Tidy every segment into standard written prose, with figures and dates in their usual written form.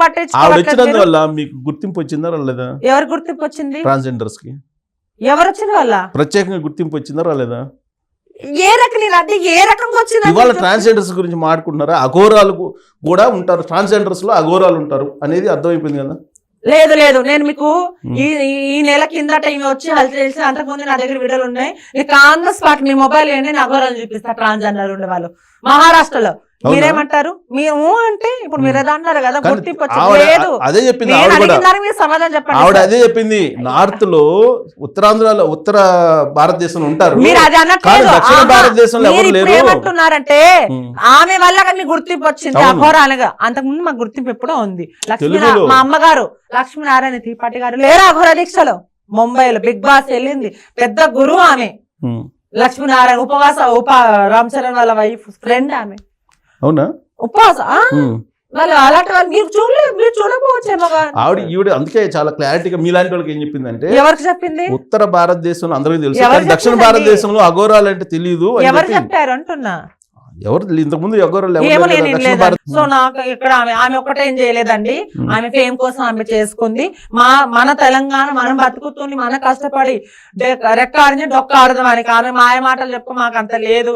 పట్టించుకోవట్లేదు వల్ల మీకు గుర్తింపు వచ్చిందా రాలేదా? ఎవరు గుర్తింపు వచ్చింది? ట్రాన్స్జెండర్స్ కి ఎవరు వచ్చింది వల్ల ప్రత్యేకంగా గుర్తింపు వచ్చిందా రాలేదా? ఏ రకం అది ఏ రకంగా వచ్చింది? ఇవాళ ట్రాన్స్జెండర్స్ గురించి మాట్లాడుకుంటున్నారా? అఘోరాలు కూడా ఉంటారు, ట్రాన్స్జెండర్స్ లో అఘోరాలు ఉంటారు అనేది అర్థమైపోయింది కదా. లేదు లేదు, నేను మీకు ఈ నెల కిందట ఇవి వచ్చి హెల్త్ చేసి అంతకుముందు నా దగ్గర వీడియోలు ఉన్నాయి. నీకు on the spot me mobile ఏంటి అఘోరాలు చూపిస్తా. ట్రాన్స్జెండర్ ఉండే వాళ్ళు మహారాష్ట్రలో మీరేమంటారు? మేము అంటే ఇప్పుడు మీరు ఏదో అన్నారు కదా గుర్తింపు లేదు, అదే చెప్పింది మీరు సమాధానం చెప్పండి. ఆవిడ అదే చెప్పింది. నార్త్ లో ఉత్తరాంధ్రలో ఉత్తర భారతదేశంలో ఉంటారు, మీరు అది అనట్లేదు. దక్షిణ భారతదేశంలో ఎవరు లేరు. ఏమంటున్నారంటే ఆమె వల్ల మీకు గుర్తింపు వచ్చింది అఘోరాలుగా. అంతకుముందు మాకు గుర్తింపు ఎప్పుడో ఉంది. మా అమ్మగారు లక్ష్మీనారాయణ త్రిపాఠి గారు లేరా అఘోర దీక్షలో? ముంబైలో బిగ్ బాస్ వెళ్ళింది, పెద్ద గురువు ఆమె. లక్ష్మీనారాయణ రామ్ చరణ్ వాళ్ళ వైఫ్ ఫ్రెండ్ ఆమె. అవునా? ఉపవాస వాళ్ళు అలాంటి వాళ్ళు మీరు చూడలేదు, మీరు చూడకపోవచ్చేమో. ఆవిడ ఈవిడ అందుకే చాలా క్లారిటీగా మీలాంటి వాళ్ళకి ఏం చెప్పిందంటే, ఎవరికి చెప్పింది? ఉత్తర భారతదేశంలో అందరికీ తెలుసు, దక్షిణ భారతదేశంలో అఘోరాలు అంటే తెలియదు. ఎవరు చెప్పారు అంటున్నా? ఎవరు ఇంతకుముందు అఘోరాలు? సో నాకు ఇక్కడ ఆమె ఒకటేం చేయలేదండి. ఆమె ఫేమ్ కోసం ఆమె చేసుకుంది. మన తెలంగాణ మనం బతుకుతుంది, మన కష్టపడి రెక్కాడిని డొక్కాడదాం అని. ఆమె మాయ మాటలు చెప్పు మాకు అంత లేదు.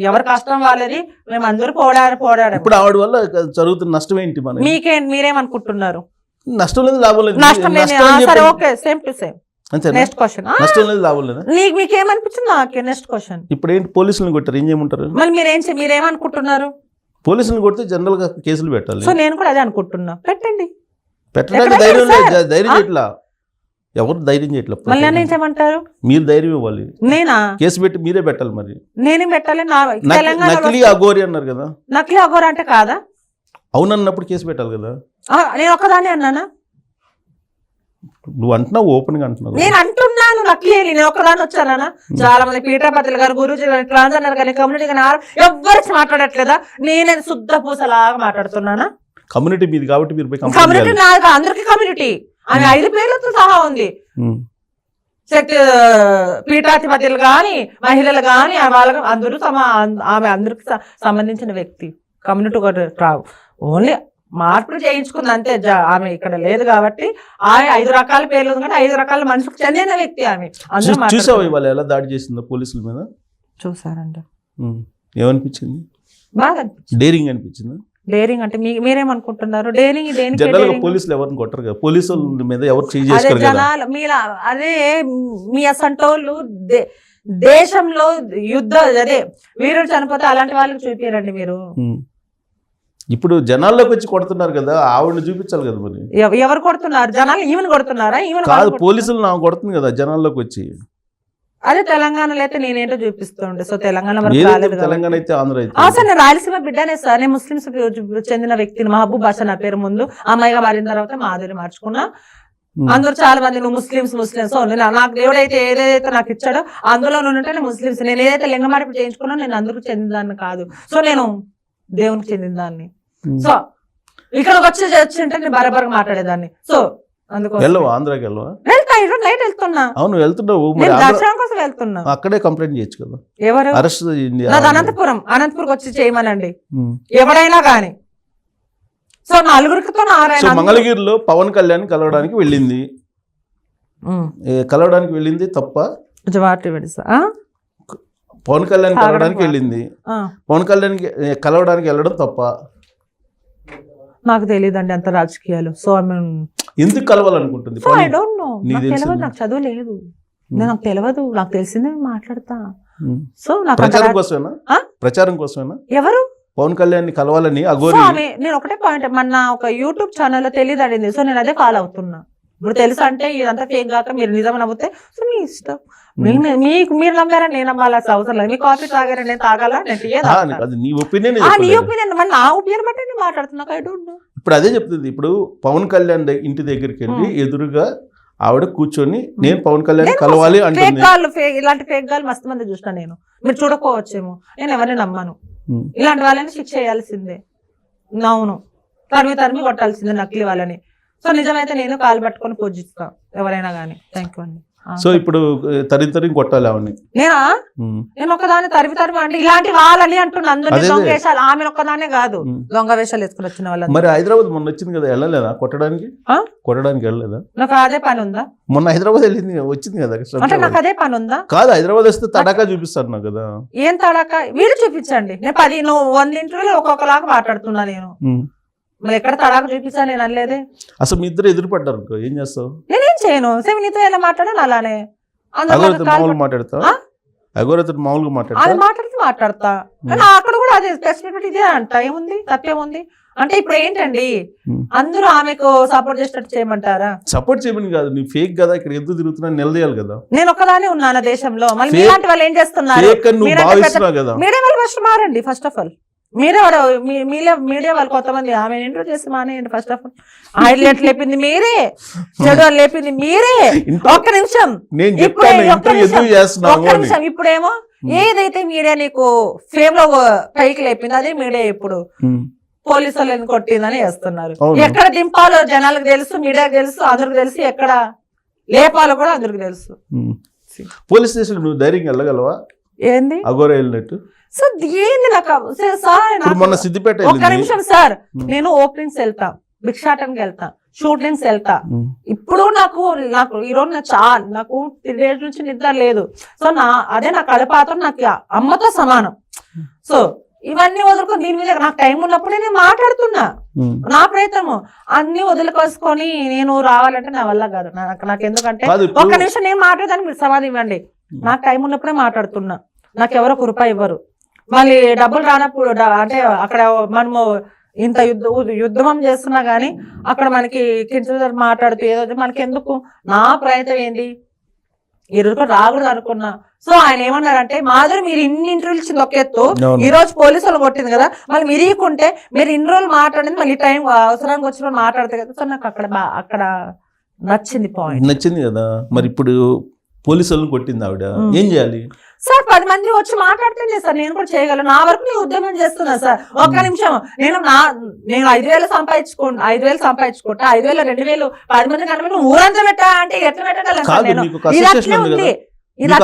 ఎవరి కష్టం వాళ్ళది, మేము అందరూ పోరాడారు. ఇప్పుడు ఆవిడ వల్ల జరుగుతున్న నష్టం ఏంటి? మీరేమనుకుంటున్నారు? నష్టం లేదు, లాభం లేదు. నష్టం లేదు. Okay, same to same. Next question. నష్టం లేదు, లాభం లేదు. మీకేమనిపించింది? నాకే నెక్స్ట్ క్వశ్చన్. ఇప్పుడు ఏంటి, పోలీసులను కొట్టారు, ఏం చేయమంటారు? మళ్ళీ మీరేమనుకుంటున్నారు? పోలీసులను కొడితే జనరల్ గా కేసులు పెట్టాలి. సో నేను కూడా అదే అనుకుంటున్నా. పెట్టండి. పెట్టడానికి ధైర్యం చేయట్లా, ఎవరు ధైర్యం చేయట్లా. మళ్ళీ ఏం చేయమంటారు? మీరు ధైర్యం ఇవ్వాలి. నేనా? కేసు పెట్టి మీరే పెట్టాలి. మరి నేనేం పెట్టాలి? నకిలీ అఘోరి అన్నారు కదా. నకిలీ అఘోరి అంటే కాదా? అవునన్నప్పుడు కేసు పెట్టాలి కదా. నేను ఒక్కదాన్ని అన్నానా? నువ్వు అంటున్నావు, ఓపెన్ గా అంటున్నావు. నేను అంటున్నాను నకిలీ. నేను ఒక్కదాన్ని వచ్చానా? చాలా మంది పీఠాపతులు గారు, గురూజీ గారు, ట్రాన్స్జెండర్ గారు, కమ్యూనిటీ గారు ఎవ్వరికి మాట్లాడట్లేదా? నేనే శుద్ధ పూసలాగా మాట్లాడుతున్నానా? కమ్యూనిటీ మీది కాబట్టి మీరు కమ్యూనిటీ నాది, అందరికి కమ్యూనిటీ. ఆమె 5 పేర్లతో సహా ఉంది. శక్తి పీఠాధిపతులు గాని, మహిళలు గాని, వాళ్ళకి అందరూ ఆమె అందరికి సంబంధించిన వ్యక్తి. కమ్యూనిటీ రావు, ఓన్లీ మార్పులు చేయించుకుంది అంతే. ఆమె ఇక్కడ లేదు కాబట్టి ఆమె 5 రకాల పేర్లు ఉంది కానీ 5 రకాల మనుషులకు చెందిన వ్యక్తి ఆమె. చూసావా ఇవాళ ఎలా దాడి చేసిందో పోలీసుల మీద? చూసారండి. ఏమనిపించింది? బాగా అనిపించింది. డేరింగ్ అనిపించింది. డేరింగ్ అంటే మీరేమనుకుంటున్నారు? డేరింగ్ పోలీసులు ఎవరిని కొట్టరు కదా, పోలీసుల మీద ఎవరు చేస్తారు జనాలు మీలా. అదే మీ అసంటోళ్ళు దేశంలో యుద్ధ అదే వీరుడు చనిపోతే అలాంటి వాళ్ళకి చూపించారండి మీరు. ఇప్పుడు జనాల్లోకి వచ్చి కొడుతున్నారు కదా, ఆవిడని చూపించాలి కదా. మరి ఎవరు కొడుతున్నారు? జనాలు ఈవెన్ కొడుతున్నారా? ఈవెన్ కాదు, పోలీసులు నాకు కొడుతుంది కదా జనాల్లోకి వచ్చి. అదే తెలంగాణలో అయితే నేనేంటో చూపిస్తుండే. సో తెలంగాణ తెలంగాణ అయితే ఆంధ్ర అయితే. సార్ నేను రాయలసీమ బిడ్డనే సార్. నేను ముస్లింస్ చెందిన వ్యక్తిని. మహబూబ్ బాషా నా పేరు. ముందు అమ్మాయిగా మారిన తర్వాత మాధురి మార్చుకున్నా. అందరూ చాలా మంది నువ్వు ముస్లింస్ నాకు దేవుడైతే ఏదైతే నాకు ఇచ్చాడో అందులో నుండి ముస్లింస్. నేను ఏదైతే లింగమార్పు చేయించుకున్నా నేను అందరికి చెందినదాన్ని కాదు. సో నేను దేవునికి చెందిన దాన్ని. సో ఇక్కడ వచ్చింటే నేను బరాబర్ మాట్లాడేదాన్ని. సో అందుకోసం ఆంధ్రాకి నైట్ వెళ్తున్నా. అవును వెళ్తున్నావు, దర్శనం కోసం వెళ్తున్నా. అక్కడే కంప్లైంట్ చేయొచ్చు కదా. ఎవరు? అనంతపురంకి వచ్చి చేయమనండి ఎవరైనా కానీ. సో నలుగురితో మంగళగిరిలో పవన్ కళ్యాణ్ కలవడానికి వెళ్ళింది తప్ప? పవన్ కళ్యాణ్ కలవడానికి వెళ్ళింది, పవన్ కళ్యాణ్ కలవడానికి వెళ్ళడం తప్ప? నాకు తెలియదండి అంత రాజకీయాలు. సో ఎందుకు కలవాలనుకుంటుంది? నాకు చదువు లేదు, నాకు తెలియదు. నాకు తెలిసిందే మాట్లాడతా. సో ప్రచారం కోసమేనా? ఎవరు పవన్ కళ్యాణ్ కలవాలని అఘోరి? నేను ఒకటే పాయింట్, మన ఒక యూట్యూబ్ ఛానల్లో తెలియదు అడిగింది. సో నేను అదే ఫాలో అవుతున్నా. ఇప్పుడు తెలుసు అంటే ఇదంతా ఫేక్ కాక మీరు నిజం నవ్వుతే సో మీ ఇష్టం. మీరు నమ్మారని నేను నమ్మాల్సిన అవసరం లేదు. మీ కాఫీ తాగారని నేను తాగాల? నీ ఒపీనియన్ నా ఒపీనియన్ బట్టి నేను మాట్లాడుతున్నా. I don't know. ఇప్పుడు అదే చెప్తుంది. ఇప్పుడు పవన్ కళ్యాణ్ ఇంటి దగ్గరికి వెళ్ళి ఎదురుగా ఆవిడ కూర్చొని నేను పవన్ కళ్యాణ్ కలవాలి అంటే ఇలాంటి ఫేక్ గాలు మస్తు మంది చూసినా. నేను మీరు చూడకపోవచ్చేమో, నేను ఎవరిని నమ్మను. ఇలాంటి వాళ్ళని శిక్ష చేయాల్సిందే. అవును, తరిమి కొట్టాల్సిందే నకిలీ వాళ్ళని. సో నిజమైతే నేను కాలు పట్టుకొని పూజిస్తా ఎవరైనా కానీ. థ్యాంక్ యూ అండి. సో ఇప్పుడు తరి కొట్టాలి అవన్నీ. నేను ఒకదాన్ని తరిమి అంటే ఇలాంటి వాళ్ళని అంటున్నా అందరినీ అదే. దొంగ వేషాలు, ఆమె ఒక్కదానే కాదు దొంగ వేషాలు వేసుకుని వచ్చిన వాళ్ళు. మరి హైదరాబాద్ మొన్న వచ్చింది కదా, వెళ్ళలేదా కొట్టడానికి? కొట్టడానికి వెళ్ళలేదా? నాకు అదే పని ఉందా? మొన్న హైదరాబాద్ వెళ్ళింది, వచ్చింది కదా. అంటే నాకు అదే పని ఉందా? కాదు, హైదరాబాద్ వస్తే తడాకా చూపిస్తాను కదా. ఏం తడాకా? మీరు చూపించండి. నేను 100 ఇంటర్వ్యూలు ఒక్కొక్కలాగా మాట్లాడుతున్నా నేను. మరి ఎక్కడ తడాక చూపించాను నేను అనలేదే. అసలు మీ ఇద్దరు ఎదురుపడ్డారు, ఏం చేస్తావు? నేనేం చేయను. సేమ్ నీతో ఎలా మాట్లాడాను అలానే మామూలుగా మాట్లాడతావు. అగోరతో మామూలుగా అది మాట్లాడతా. కానీ అక్కడ కూడా అదే స్పెసిఫిక్ ఇదే అంట. ఏముంది, తప్పేముంది? అంటే ఇప్పుడు ఏంటండి, అందరూ ఆమెకు సపోర్ట్ చేసినట్టు చేయమంటారా? సపోర్ట్ చేయమని కాదు, నీ ఫేక్ కదా, ఇక్కడ ఎందుకు తిరుగుతున్నా నిలదీయాలి కదా. నేను ఒక్కదానే ఉన్నాను దేశంలో, మళ్ళీ మీలాంటి వాళ్ళు ఏం చేస్తున్నారు? మీడియా వాళ్ళు ఫస్ట్ మారండి. ఫస్ట్ ఆఫ్ ఆల్ మీడియా వాళ్ళు కొంతమంది ఆమె ఇంటర్వ్యూ చేసి మానేయండి. ఫస్ట్ ఆఫ్ ఆల్ హైలైట్ లేపింది మీరే, చెడు లేపింది మీరే. ఒక్క నిమిషం, ఇప్పుడేమో ఏదైతే మీడియా నీకు ఫేమ్ లో పైకి లేపింది అదే మీడియా ఇప్పుడు పోలీసు వాళ్ళని కొట్టిందని వేస్తున్నారు. ఎక్కడ దింపాలో జనాలకు తెలుసు, మీడియాకు తెలుసు, అందరికి తెలుసు. ఎక్కడ లేపాలో కూడా అందరికి తెలుసు. పోలీస్ స్టేషన్ నువ్వు ధైర్యంగా వెళ్ళగలవా? ఏంది అగోరా వెళ్ళినట్టు? సో ఏంది నాకు మొన్న సిద్దిపేట ఒక్క నిమిషం సార్, నేను ఓపెనింగ్స్ వెళ్తా, భిక్షాటనకి వెళ్తా, షూటింగ్స్ వెళ్తా. ఇప్పుడు నాకు ఈరోజు నాకు 3 days నుంచి నిద్ర లేదు. సో అదే నా కడపాత్ర నాకు అమ్మతో సమానం. సో ఇవన్నీ వదులుకొని దీని మీద నాకు టైం ఉన్నప్పుడు నేను మాట్లాడుతున్నా. నా ప్రయత్నము అన్ని వదులుకోసుకొని నేను రావాలంటే నా వల్ల కాదు. నాకు ఎందుకంటే ఒక్క నిమిషం నేను మాట్లాడదానికి మీరు సమాధి ఇవ్వండి. నాకు టైం ఉన్నప్పుడే మాట్లాడుతున్నా. నాకు ఎవరో ఒక రూపాయి ఇవ్వరు. మళ్ళీ డబ్బులు రానప్పుడు అంటే అక్కడ మనము ఇంత యుద్ధం చేస్తున్నా గానీ అక్కడ మనకి కింద మాట్లాడుతూ ఏదో మనకి ఎందుకు? నా ప్రయత్నం ఏంది, ఈరోజు రాకూడదు అనుకున్నా. సో ఆయన ఏమన్నారంటే, మాధురి మీరు ఇన్ని ఇంటర్వ్యూలు ఇచ్చింది ఒక ఎత్తు, ఈ రోజు పోలీసు వాళ్ళు కొట్టింది కదా, మళ్ళీ మీరు ఇవ్వకుంటే మీరు ఇన్ని రోజులు మాట్లాడింది మళ్ళీ టైం అవసరానికి వచ్చిన మాట్లాడతాయి కదా. సో నాకు అక్కడ నచ్చింది, పాయింట్ నచ్చింది కదా. మరి ఇప్పుడు పోలీసు వాళ్ళని కొట్టింది ఆవిడ, ఏం చేయాలి సార్? 10 మంది వచ్చి మాట్లాడితేనే సార్ నేను కూడా చేయగలను. నా వరకు నేను ఉద్యమం చేస్తున్నా సార్. ఒక్క నిమిషం, నేను 5,000 సంపాదించుకుంటా, 5,000 2,000 10 మంది కన్నా ఊరంతా పెట్టా అంటే ఎట్లా పెట్టగలను?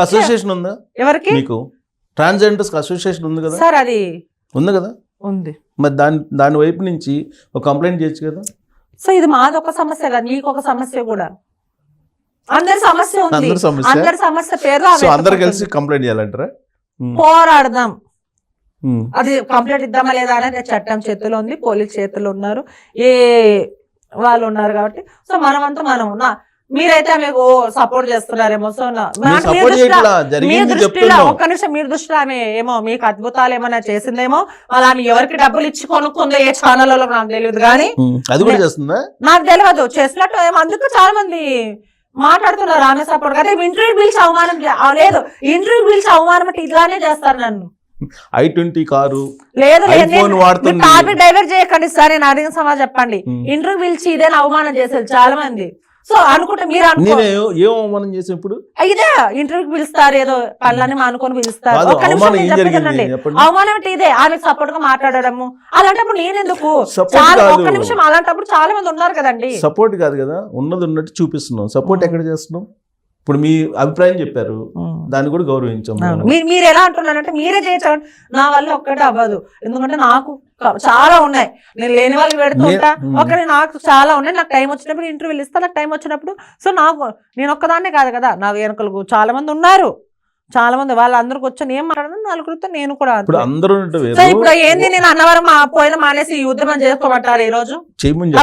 అసోసియేషన్ ఉందా ఎవరికి? మీకు ట్రాన్స్జెండర్స్ అసోసియేషన్ ఉంది కదా సార్? అది ఉంది కదా, ఉంది. మరి దాని వైపు నుంచి ఒక కంప్లైంట్ చేయొచ్చు కదా. సో ఇది మాది ఒక సమస్య కదా, మీకు ఒక సమస్య కూడా, అందరి సమస్య ఉంది. అందరి సమస్య పేరు అందరు కలిసి కంప్లైంట్ చేయాలంటారా? పోరాడదాం. అది కంప్లైంట్ ఇద్దామా లేదా అనేది చట్టం చేతిలో ఉంది, పోలీస్ చేతిలో ఉన్నారు, ఏ వాళ్ళు ఉన్నారు కాబట్టి. సో మనమంతా మనం మీరైతే మీకు సపోర్ట్ చేస్తున్నారేమో. సో మీ దృష్టిలో ఒక్క నిమిషం, మీ దృష్టిలో ఆమె ఏమో మీకు అద్భుతాలు ఏమైనా చేసిందేమో, వాళ్ళ ఆమె ఎవరికి డబ్బులు ఇచ్చి కొనుక్కుందో ఏ ఛానల్లో నాకు తెలియదు కానీ, నాకు తెలియదు చేసినట్టు ఏమో. అందుకు చాలా మంది మాట్లాడుతున్నారు ఆమె సపోర్ట్ కదా. ఇంటర్వ్యూ పిలిచి అవమానం లేదు, ఇంటర్వ్యూ పిలిచి అవమానం అంటే ఇట్లానే చేస్తారు నన్ను. i20 కారు లేదు, టాపిక్ డైవర్ట్ చేయకండి సార్. నేను అడిగిన సమాజం చెప్పండి. ఇంటర్వ్యూ పిలిచి ఇదే అవమానం చేశారు చాలా మంది. సో అనుకుంటే మీరు ఏం అవమానం చేసి ఇప్పుడు ఇదే ఇంటర్వ్యూకి పిలుస్తారు, ఏదో పనులని మానుకొని పిలుస్తారు. ఒక్క నిమిషం చెప్పండి, అవమానం అంటే ఇదే ఆమెకు సపోర్ట్ గా మాట్లాడము. అలాంటప్పుడు నేనెందుకు? ఒక్క నిమిషం, అలాంటప్పుడు చాలా మంది ఉన్నారు కదండి. సపోర్ట్ కాదు కదా, ఉన్నది ఉన్నట్టు చూపిస్తున్నాం. సపోర్ట్ ఎక్కడ చేస్తున్నాం? ఇప్పుడు మీ అభిప్రాయం చెప్పారు, దాన్ని కూడా గౌరవించాం. మీరు ఎలా అంటున్నారంటే మీరే చేయొచ్చు, నా వల్ల ఒక్కటే అవ్వదు. ఎందుకంటే నాకు చాలా ఉన్నాయి, నేను లేని వాళ్ళకి పెడుతుంటా. ఒకరి నాకు చాలా ఉన్నాయి. నాకు టైం వచ్చినప్పుడు ఇంటర్వ్యూలు ఇస్తా, నాకు టైం వచ్చినప్పుడు. సో నేను ఒక్కదాన్నే కాదు కదా, నాకు వెనకలకు చాలా మంది ఉన్నారు. చాలా మంది వాళ్ళందరికి వచ్చాను, ఏం మాట్లాడను నలుగురితో నేను కూడా. ఇప్పుడు ఏంది, నేను అన్నవరం పోయిన మానేసి ఉద్యమం చేసుకోమంటారు ఈ రోజు?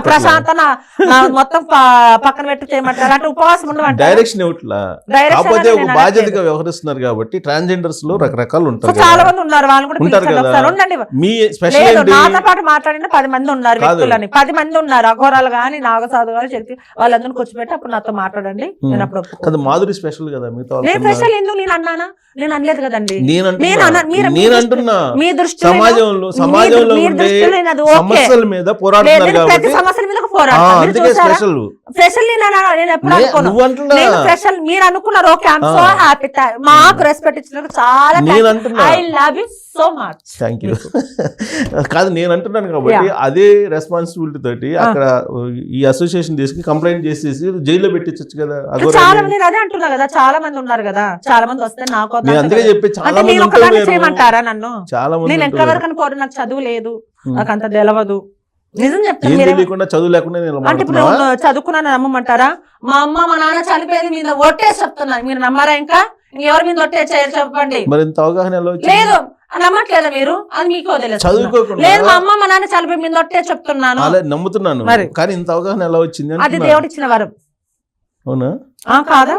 ప్రశాంత మొత్తం పక్కన పెట్టి చేయమంటారు అంటే ఉపవాసం ఉండమంటారు. డైరెక్షన్ బాధ్యతగా వ్యవహరిస్తున్నారు కాబట్టి ట్రాన్స్జెండర్స్ లో రకరకాలు ఉంటారు, చాలా మంది ఉన్నారు. వాళ్ళు కూడా ఉండండి. నాతో పాటు మాట్లాడిన 10 మంది ఉన్నారు వ్యక్తులని, 10 మంది ఉన్నారు. అఘోరాలు గాని, నాగసాధు గాని, శక్తి వాళ్ళందరినీ కూర్చోబెట్టి అప్పుడు నాతో మాట్లాడండి. నేను అప్పుడు మాధురి స్పెషల్ కదా, నేను స్పెషల్ ఎందుకు నేను అన్నానా? నేను అనలేదు కదండి. నేను అంటున్నా మీ దృష్టిలో సమాజంలో ఉండే సమస్యల మీద పోరాడుతున్నారు ప్రతి కాబట్టి సమస్యల మీద పోరాడతాను అందుకే స్పెషల్ స్పెషల్ నేను ఎప్పుడు అనుకోను నువ్వు అంటున్నా నేను స్పెషల్ మీరు అనుకున్నారు ఓకే ఐఎమ్ సో హ్యాపీ మాకు రెస్పెక్ట్ ఇచ్చినందుకు చాలా నేను అంటున్నా I love you so much thank you కాదు నేను అంటున్నాను కాబట్టి అదే రెస్పాన్సిబిలిటీ తోటి అక్కడ ఈ అసోసియేషన్ తీసుకు కంప్లైంట్ చేసేసి జైల్లో పెట్టించచ్చు కదా చాలా మంది నేను అదే అంటున్నా కదా చాలా మంది ఉన్నారు కదా చాలా మంది వస్తే నాకు నేను అందుకే చెప్పి చాలా అంటే మంది నేను ఉంటారు ఒకదాన్ని మీరు. చేయమంటారా నన్ను చాలా మంది నేను ఉంటారు. ఎంతవరకు అనుకోరు నాకు చదువు లేదు నాకు అంత తెలియదు నిజం ఏం చెప్తాను తెలియకుండా చదువు లేకుండా నేను అంటే ఇప్పుడు మాట్లాడుతున్నా నేను చదువుకున్నాను నమ్మమంటారా మా అమ్మ మా నాన్న చనిపోయేది మీద ఒట్టేసి చెప్తున్నాను మీరు నమ్మారా ఇంకా ఎవరి మీద ఒట్టేసి చెప్పండి మరి ఇంత అవగాహన ఎలా వచ్చింది? లేదు నమ్మట్లేదా మీరు అది మీకు వదిలేస్తున్నా. చదువుకోకుండా లేదు మా అమ్మ మా నాన్న చనిపోయి మీద ఒట్టేసి చెప్తున్నాను అలా నమ్ముతున్నాను మరి. కానీ ఇంత అవగాహన ఎలా వచ్చింది అది అంటున్నా. దేవుడు ఇచ్చిన వరం అవునా కాదా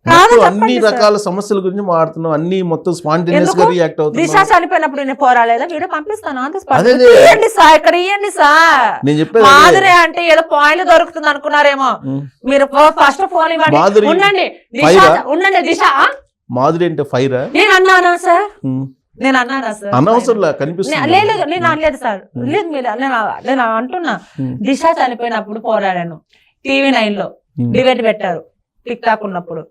మొత్తం చెప్పండి అన్ని సార్. రకాల సమస్యల గురించి మాట్లాడుతున్నాం అన్ని మొత్తం స్పాంటేనియస్ గా ఎందుకు? రియాక్ట్ దిశ అవుతున్నాం చనిపోయినప్పుడు నేను పోరాలేదా వీడియో పంపిస్తాను అంత అదే. ఇవ్వండి సార్ ఇక్కడ ఇవ్వండి సార్ నేను చెప్పేది అదే. మాధురి అంటే ఏదో పాయింట్ దొరుకుతుంది అనుకున్నారేమో ఉం. మీరు ఫస్ట్ ఫోన్ ఇవ్వండి మాధురి ఉండండి దిశ ఫైరా? ఉండండి దిశ మాధురి అంటే ఫైరా నేను అన్నానా సార్ నేను అన్నానా సార్ అనవసరంలా కనిపిస్తుంది లేదు నేను అనలేదు సార్ లేదు మీరు నేను అంటున్నా దిశ చనిపోయినప్పుడు పోరాడాను TV9 లో డిబేట్ పెట్టారు టిక్ టాక్ ఉన్నప్పుడు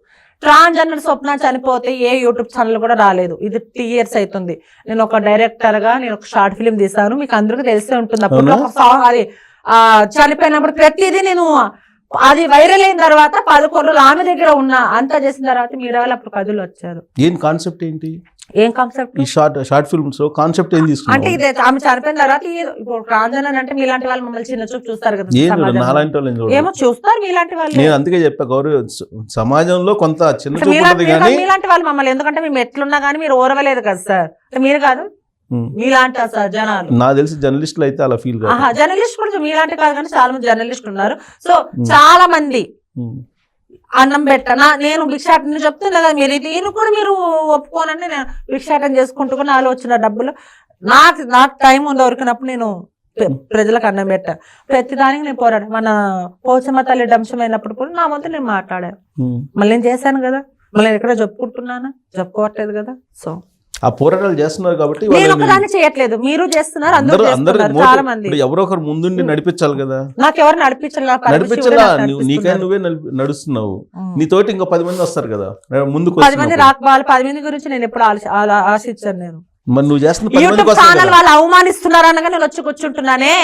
ట్రాన్స్జెండర్ స్వప్న చనిపోతే ఏ యూట్యూబ్ ఛానల్ కూడా రాలేదు ఇది 3 years అవుతుంది నేను ఒక డైరెక్టర్ గా నేను ఒక షార్ట్ ఫిల్మ్ తీసాను మీకు అందరికీ తెలిసే ఉంటుంది అప్పుడు అవునా? ఒక సాంగ్ అది చనిపోయినప్పుడు ప్రతిదీ నేను అది వైరల్ అయిన తర్వాత 11 రోజులు ఆమె దగ్గర ఉన్నా అంతా చేసిన తర్వాత మీడియా వాళ్ళు అప్పుడు కథలు వచ్చారు ఏం కాన్సెప్ట్ ఏంటి ఏం కాన్సెప్ట్ ఈ షార్ట్ ఫిల్మ్స్ కాన్సెప్ట్ ఏం అంటే తీసుకున్నావు ఇది ఆమె చనిపోయిన తర్వాత ఇప్పుడు ట్రాన్స్జెండర్ అంటే మీలాంటి వాళ్ళు మమ్మల్ని చిన్న చూపు చూస్తారు కదా ఏం సమాజంలో. నాలాంటి వాళ్ళని చూడరు. ఏమో చూస్తారు మీలాంటి వాళ్ళు నేను అందుకే చెప్పా గౌరవ సమాజంలో కొంత చిన్న చూపు మీలాంటి ఉంటుంది కానీ మీలాంటి వాళ్ళు మమ్మల్ని ఎందుకంటే మేము ఎట్లున్నా కానీ మీరు ఓరవలేదు కదా సార్ మీరు కాదు మీలాంటి సార్ జనాలు నాకు తెలిసి జర్నలిస్టులు అయితే అలా ఫీల్ కాదు జర్నలిస్ట్ కూడా మీలాంటి కాదు కానీ చాలా మంది జర్నలిస్ట్ ఉన్నారు సో చాలా మంది అన్నం పెట్టనా నేను భిక్షాటన చెప్తున్నా కదా మీరు దీన్ని కూడా మీరు ఒప్పుకోనండి నేను భిక్షాటన చేసుకుంటూ కూడా నాలో వచ్చిన డబ్బులు నాకు టైం ఉంది దొరికినప్పుడు నేను ప్రజలకు అన్నం పెట్టా ప్రతిదానికి నేను పోరాడు మన పోచమ్మ తల్లి డంశమైనప్పుడు కూడా నా వంతు నేను మాట్లాడాను మళ్ళీ నేను చేశాను కదా మళ్ళీ నేను ఎక్కడ చెప్పుకుంటున్నానా చెప్పుకోవట్లేదు కదా సో ఆ పోరాటాలు చేస్తున్నారు కాబట్టి నేను వాళ్ళని ఒకదాన్ని చేయట్లేదు మీరు చేస్తున్నారు అందరూ అందరు చేస్తున్నారు చాలా మంది ఇప్పుడు ఎవరో ఒకరు ముందుండి నడిపించాలి కదా నాకు ఎవరు నడిపించాలి నా పరమశివుడే నడిపించాలా నాకు నీకైనా నడిపిస్తున్నారు. నువ్వే నడుస్తున్నావు ఉం. నీతోటి ఇంకా 10 మంది వస్తారు కదా ముందుకు 10 మంది రాక వాళ్ళ 10 మంది గురించి నేను ఎప్పుడు ఆశించాను నేను మరి నువ్వు చేస్తున్న 10 మందికి యూట్యూబ్ వస్తారు ఛానల్ కదా వాళ్ళు అవమానిస్తున్నారు అనగా నేను వచ్చి కూర్చుంటున్నానే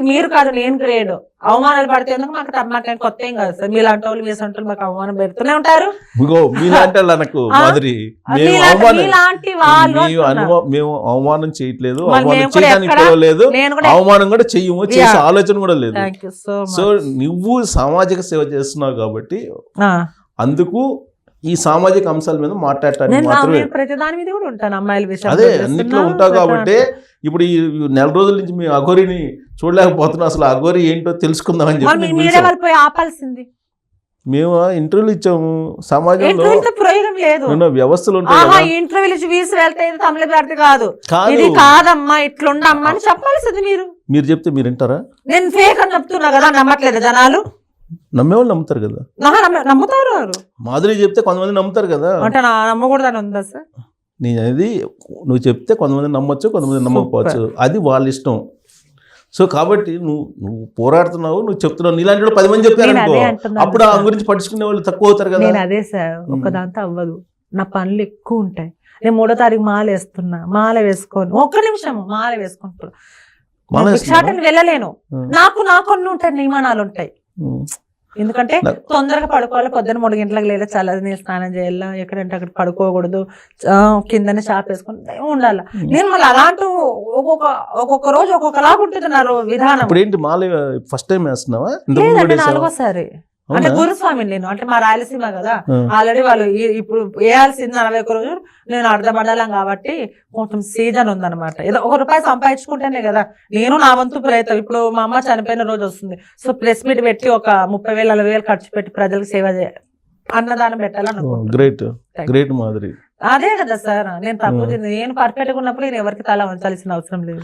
మీరు కాదు నేను గ్రేడ్ అవమానాలు పడితే ఎందుకు మాకు కొత్త ఏం కాదు సార్ మీలాంటి వాళ్ళు మీ సొంటలు మాకు అవమానం పెడుతూనే ఉంటారు ఇగో మీలాంటి వాళ్ళు నాకు మాదిరి మేము మీలాంటి వాళ్ళు అంటున్నా. మేము అవమానం చేయట్లేదు మరి అవమానం మేము కూడా చేయడానికి ఎక్కడ- కూడా లేదు నేను కూడా అవమానం కూడా చెయ్యము చేసే ఆలోచన కూడా లేదు thank you so so much నువ్వు సామాజిక సేవ చేస్తున్నావు కాబట్టి అందుకు ఈ సామాజిక అంశాల మీద మాట్లాడటానికి మాత్రమే నేను ప్రతి దాని మీద కూడా ఉంటాను అమ్మాయిల విషయం అదే అన్నిట్లో ఉంటావు కాబట్టి ఇప్పుడు ఈ నెల రోజుల నుంచి మీ అఘోరిని చూడలేకపోతున్నాం అసలు అఘోరి ఏంటో తెలుసుకుందాం అని చెప్పి నీకు మీరే పిలిచాం. వాళ్ళు పోయి ఆపాల్సింది మేము ఇంటర్వ్యూలు ఇచ్చాము సమాజంలో ఇంటర్వ్యూతో ప్రయోజనం లేదు ఉన్న వ్యవస్థలు ఉంటాయి ఆహా కదా ఇంటర్వ్యూలు వీసి వెళ్తే ఇది తమిళ ప్రార్థి కాదు కాదు ఇది కాదమ్మా ఇట్లుండమ్మా అని చెప్పాల్సింది మీరు చెప్తే మీరు వింటారా నేను ఫేక్ అని చెప్తున్నా కదా నమ్మట్లేదు జనాలు నమ్మేవాళ్ళు నమ్ముతారు కదా నమ్ముతారు వారు మాధురి చెప్తే కొంతమంది నమ్ముతారు కదా అంటే నా నమ్మకూడదని ఉందా సార్ నేను అనేది నువ్వు చెప్తే కొంతమంది నమ్మొచ్చు కొంతమంది నమ్మకపోవచ్చు అది వాళ్ళ ఇష్టం సో కాబట్టి నువ్వు పోరాడుతున్నావు నువ్వు చెప్తున్నావు నీలాంటి వాళ్ళు 10 మంది చెప్పారు నేను అనుకో అదే అంటున్నాను అప్పుడు ఆ సార్. గురించి పట్టించుకునే వాళ్ళు తక్కువ అవుతారు కదా నేను అదే సార్ ఒకదాంతో అవ్వదు నా పనులు ఎక్కువ ఉంటాయి నేను 3వ తారీఖు మాల వేస్తున్నా మాల వేసుకొని ఒక్క నిమిషం మాల వేసుకుంటున్నా మాల వేస్తున్నావా? భిక్షాటన వెళ్ళలేను నాకు కొన్ని ఉంటాయి నియమానాలు ఉంటాయి ఉం. ఎందుకంటే నాకు- తొందరగా పడుకోవాలి పొద్దున్న 3 గంటలకు లేదా చల్లని స్నానం చేయాలా ఎక్కడంటే అక్కడ పడుకోకూడదు కిందనే చాప వేసుకొని ఉండాలి నేను మళ్ళీ అలాంటి ఒక్కొక్క రోజు ఒక్కొక్కలాగా ఉంటుంది నా విధానం ఇప్పుడు ఏంటి మాల ఫస్ట్ టైం వేస్తున్నావా ఇంతకు ముందు లేదంటే కూడా వేసావా? 4వసారి అవునా? అంటే గురుస్వామి నేను అంటే మా రాయలసీమ కదా ఆ. ఆల్రెడీ వాళ్ళు ఇప్పుడు వేయాల్సింది 41 రోజులు నేను అర్ధమండలం కాబట్టి కొంచెం సీజన్ ఉందన్నమాట ఏదో ₹1 సంపాదించుకుంటేనే కదా నేను నా వంతు ప్రయత్నం ఇప్పుడు మా అమ్మ చనిపోయిన రోజు వస్తుంది సో ప్రెస్ మీట్ పెట్టి ఒక 30,000 40,000 ఖర్చు పెట్టి ప్రజలకు సేవ చేయాలి అన్నదానం పెట్టాలనుకుంటున్నాను గ్రేట్ మాదిరి అదే కదా సార్ నేను తప్పు నేను పర్ఫెక్ట్ గా ఉన్నప్పుడు నేను ఎవరికి తల వంచాల్సిన అవసరం లేదు